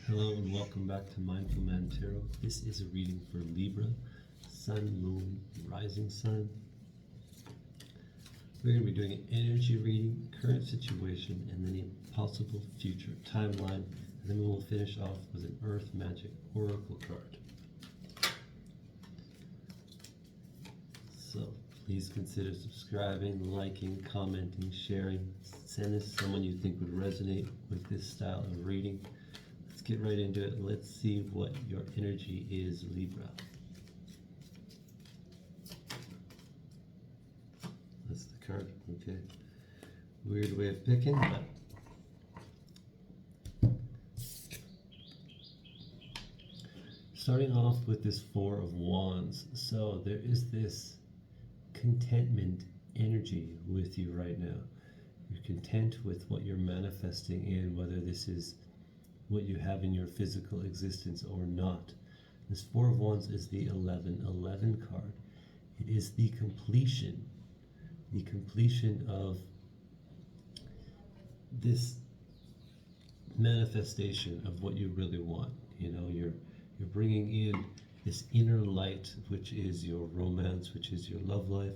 Hello and welcome back to Mindful Man Tarot. This is a reading for Libra, Sun, Moon, Rising Sun. We're going to be doing an energy reading, current situation, and then a possible future timeline. And then we will finish off with an Earth Magic Oracle card. So please consider subscribing, liking, commenting, sharing. Send this to someone you think would resonate with this style of reading. Let's get right into it. Let's see what your energy is, Libra. That's the card. Okay. Weird way of picking, but starting off with this Four of Wands. So there is this contentment energy with you right now. You're content with what you're manifesting in, whether this is what you have in your physical existence or not. This Four of Wands is the 11 card. It is the completion of this manifestation of what you really want. You know, you're bringing in this inner light, which is your romance, which is your love life,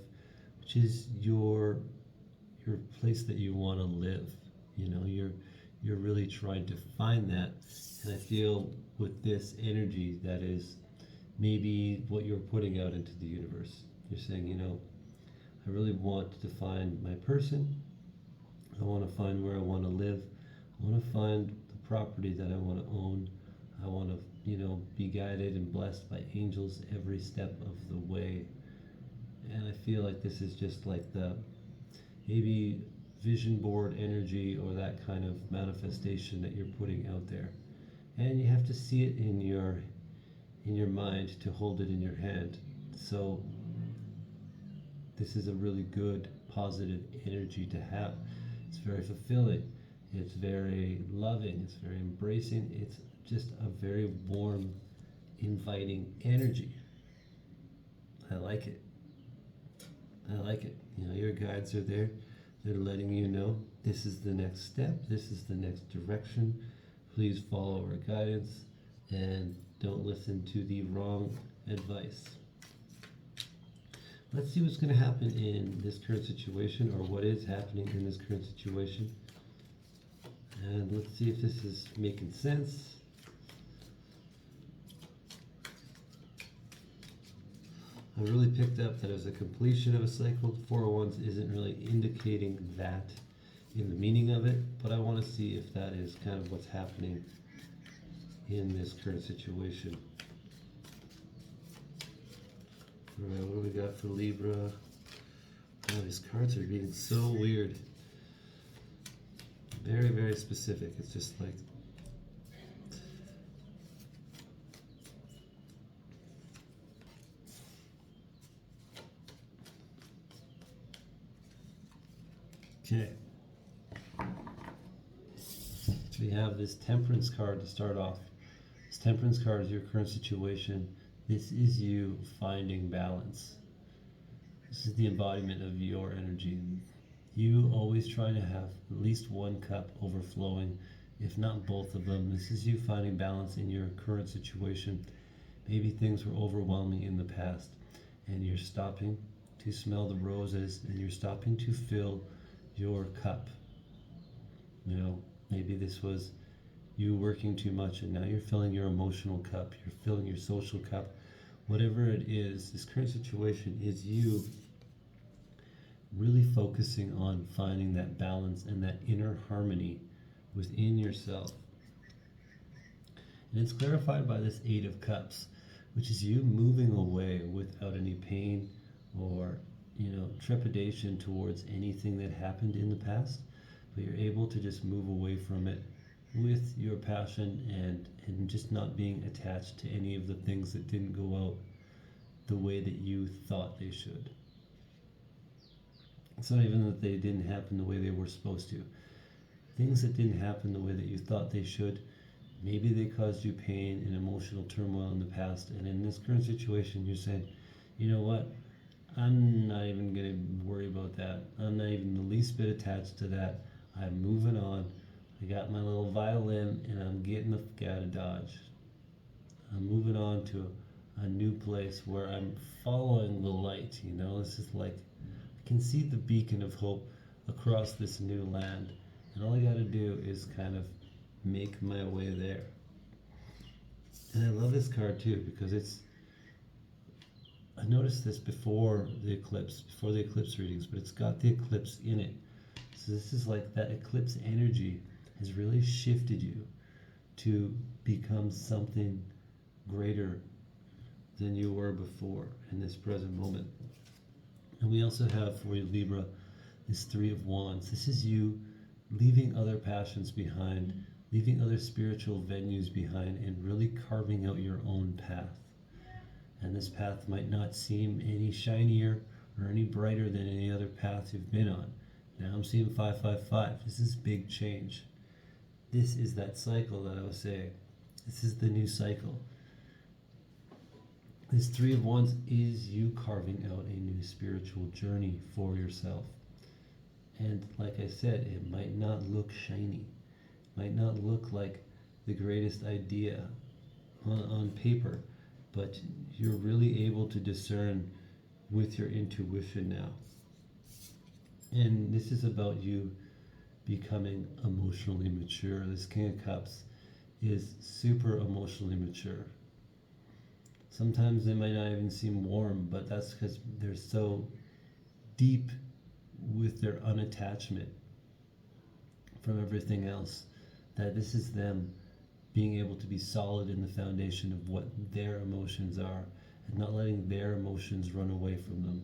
which is your place that you want to live. You know, you're really trying to find that. And I feel with this energy, that is maybe what you're putting out into the universe. You're saying, you know, I really want to find my person. I want to find where I want to live. I want to find the property that I want to own. I want to, you know, be guided and blessed by angels every step of the way. And I feel like this is just like the maybe vision board energy or that kind of manifestation that you're putting out there. And you have to see it in your mind to hold it in your hand. So this is a really good positive energy to have. It's very fulfilling. It's very loving. It's very embracing. It's just a very warm, inviting energy. I like it. I like it. You know, your guides are there. They're letting you know this is the next step. This is the next direction. Please follow our guidance and don't listen to the wrong advice. Let's see what's going to happen in this current situation, or what is happening in this current situation. And let's see if this is making sense. I really picked up that it was a completion of a cycle. Four of Wands isn't really indicating that in the meaning of it, but I want to see if that is kind of what's happening in this current situation. Alright, what do we got for Libra? Oh, these cards are being so weird. Very, very specific. It's just like okay. We have this Temperance card to start off. This Temperance card is your current situation. This is you finding balance. This is the embodiment of your energy. You always trying to have at least one cup overflowing, if not both of them. This is you finding balance in your current situation. Maybe things were overwhelming in the past, and you're stopping to smell the roses, and you're stopping to fill your cup. You know, maybe this was you working too much and now you're filling your emotional cup, you're filling your social cup. Whatever it is, this current situation is you really focusing on finding that balance and that inner harmony within yourself. And it's clarified by this Eight of Cups, which is you moving away without any pain or, you know, trepidation towards anything that happened in the past, but you're able to just move away from it with your passion and just not being attached to any of the things that didn't go out the way that you thought they should. It's not even that they didn't happen the way they were supposed to. Things that didn't happen the way that you thought they should, maybe they caused you pain and emotional turmoil in the past, and in this current situation you're saying, you know what, I'm not even going to worry about that. I'm not even the least bit attached to that. I'm moving on. I got my little violin and I'm getting the fuck out of Dodge. I'm moving on to a new place where I'm following the light, you know. This is like, I can see the beacon of hope across this new land. And all I gotta do is kind of make my way there. And I love this card too because I noticed this before the eclipse readings, but it's got the eclipse in it. So this is like that eclipse energy has really shifted you to become something greater than you were before in this present moment. And we also have for you, Libra, this Three of Wands. This is you leaving other passions behind, leaving other spiritual venues behind, and really carving out your own path. And this path might not seem any shinier or any brighter than any other path you've been on. Now I'm seeing 555. This is big change. This is that cycle that I was saying. This is the new cycle. This Three of Wands is you carving out a new spiritual journey for yourself. And like I said, it might not look shiny. It might not look like the greatest idea on paper, but you're really able to discern with your intuition now. And this is about you becoming emotionally mature. This King of Cups is super emotionally mature. Sometimes they might not even seem warm, but that's because they're so deep with their unattachment from everything else that this is them being able to be solid in the foundation of what their emotions are and not letting their emotions run away from them.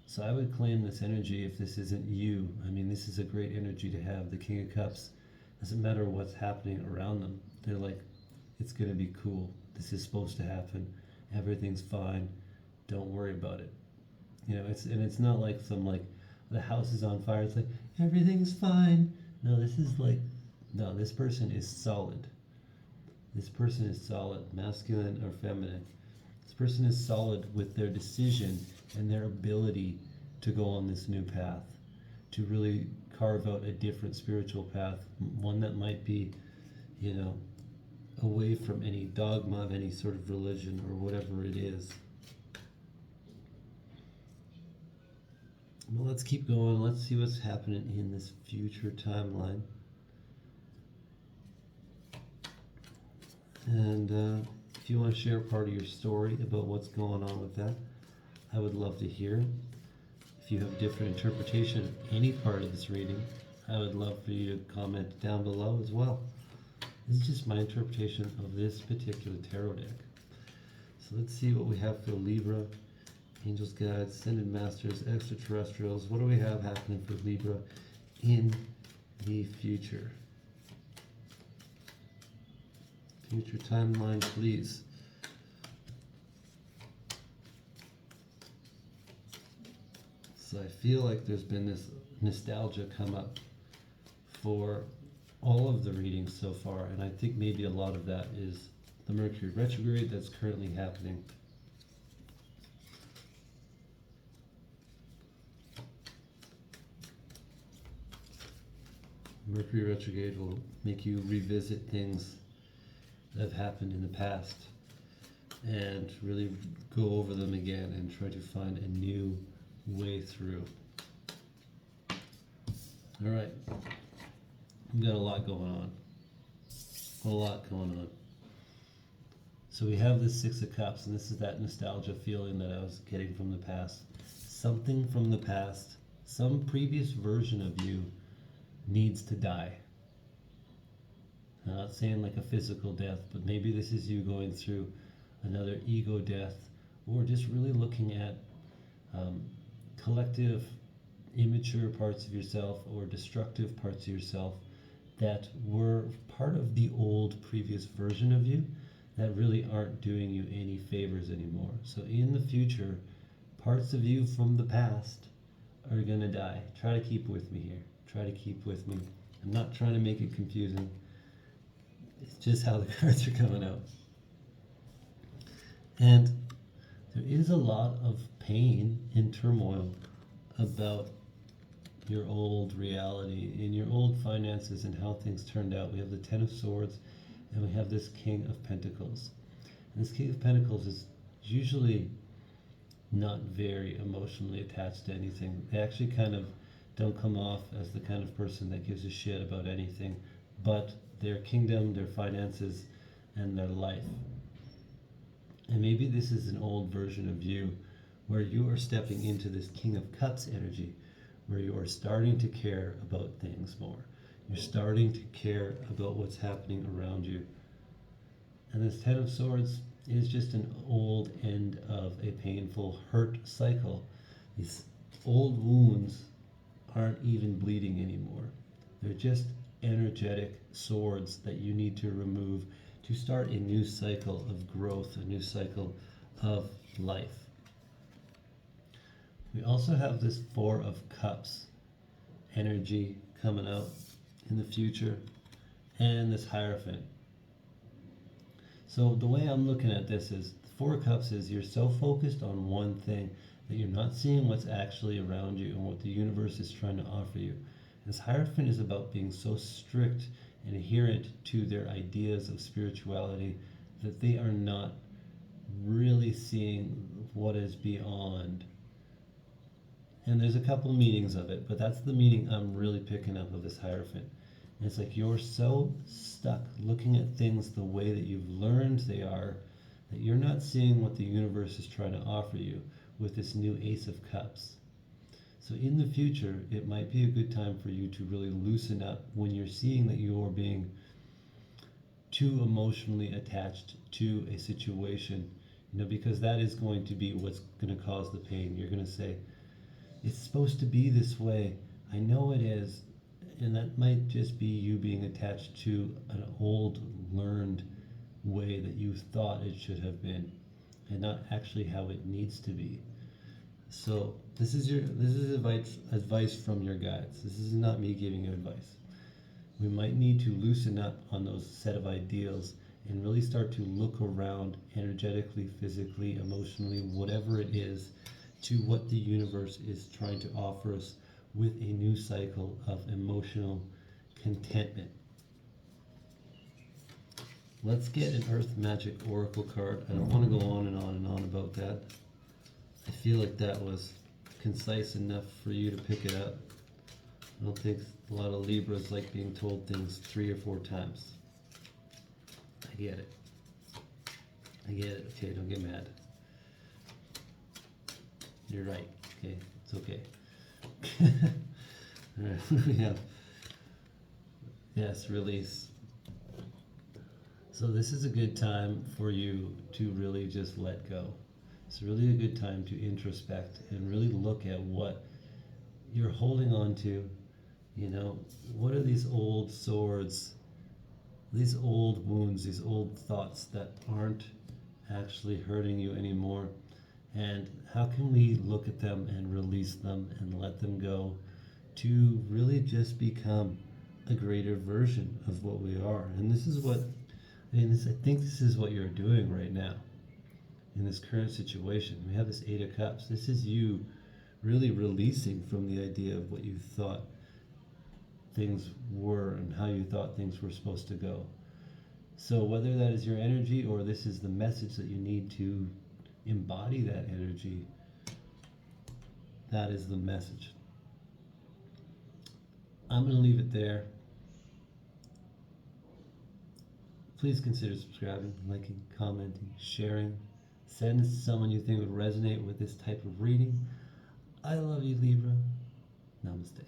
So I would claim this energy if this isn't you. I mean, this is a great energy to have. The King of Cups, doesn't matter what's happening around them. They're like, it's going to be cool. This is supposed to happen. Everything's fine. Don't worry about it. You know, it's not like some like the house is on fire. It's like everything's fine. No, this is like, no, this person is solid. This person is solid, masculine or feminine. This person is solid with their decision and their ability to go on this new path, to really carve out a different spiritual path, one that might be, you know, away from any dogma of any sort of religion or whatever it is. Well, let's keep going. Let's see what's happening in this future timeline. And if you want to share part of your story about what's going on with that, I would love to hear it. If you have a different interpretation of any part of this reading, I would love for you to comment down below as well. This is just my interpretation of this particular tarot deck. So let's see what we have for Libra. Angels, guides, ascended masters, extraterrestrials. What do we have happening for Libra in the future? Future timeline, please. So I feel like there's been this nostalgia come up for all of the readings so far, and I think maybe a lot of that is the Mercury retrograde that's currently happening. Mercury retrograde will make you revisit things that have happened in the past and really go over them again and try to find a new way through. All right, we've got a lot going on. A lot going on. So we have this Six of Cups, and this is that nostalgia feeling that I was getting from the past. Something from the past, some previous version of you needs to die. I'm not saying like a physical death, but maybe this is you going through another ego death, or just really looking at collective immature parts of yourself or destructive parts of yourself that were part of the old previous version of you that really aren't doing you any favors anymore. So in the future, parts of you from the past are gonna die. Try to keep with me here. Try to keep with me. I'm not trying to make it confusing. It's just how the cards are coming out. And there is a lot of pain and turmoil about your old reality, in your old finances and how things turned out. We have the Ten of Swords and we have this King of Pentacles. And this King of Pentacles is usually not very emotionally attached to anything. They actually kind of don't come off as the kind of person that gives a shit about anything but their kingdom, their finances, and their life. And maybe this is an old version of you where you are stepping into this King of Cups energy, where you are starting to care about things more. You're starting to care about what's happening around you. And this Ten of Swords is just an old end of a painful hurt cycle. These old wounds aren't even bleeding anymore. They're just energetic swords that you need to remove to start a new cycle of growth, a new cycle of life. We also have this Four of Cups energy coming out in the future, and this Hierophant. So the way I'm looking at this is, the Four of Cups is you're so focused on one thing that you're not seeing what's actually around you and what the universe is trying to offer you. This Hierophant is about being so strict and adherent to their ideas of spirituality that they are not really seeing what is beyond. And there's a couple meanings of it, but that's the meaning I'm really picking up of this Hierophant. And it's like you're so stuck looking at things the way that you've learned they are, that you're not seeing what the universe is trying to offer you with this new Ace of Cups. So in the future, it might be a good time for you to really loosen up when you're seeing that you're being too emotionally attached to a situation, because that is going to be what's going to cause the pain. You're going to say, it's supposed to be this way. I know it is. And that might just be you being attached to an old learned way that you thought it should have been, and not actually how it needs to be. So this is advice from your guides. This is not me giving you advice. We might need to loosen up on those set of ideals and really start to look around energetically, physically, emotionally, whatever it is, to what the universe is trying to offer us with a new cycle of emotional contentment. Let's get an Earth Magic Oracle card. I don't want to go on and on and on about that. I feel like that was concise enough for you to pick it up. I don't think a lot of Libras like being told things 3 or 4 times. I get it. I get it. Okay, don't get mad. You're right. Okay, it's okay. Alright, we have, yes, release. So this is a good time for you to really just let go. It's really a good time to introspect and really look at what you're holding on to. What are these old swords, these old wounds, these old thoughts that aren't actually hurting you anymore? And how can we look at them and release them and let them go to really just become a greater version of what we are? And this is what, I think this is what you're doing right now in this current situation. We have this Eight of Cups. This is you really releasing from the idea of what you thought things were and how you thought things were supposed to go. So whether that is your energy or this is the message that you need to embody that energy, that is the message. I'm going to leave it there. Please consider subscribing, liking, commenting, sharing. Send this to someone you think would resonate with this type of reading. I love you, Libra. Namaste.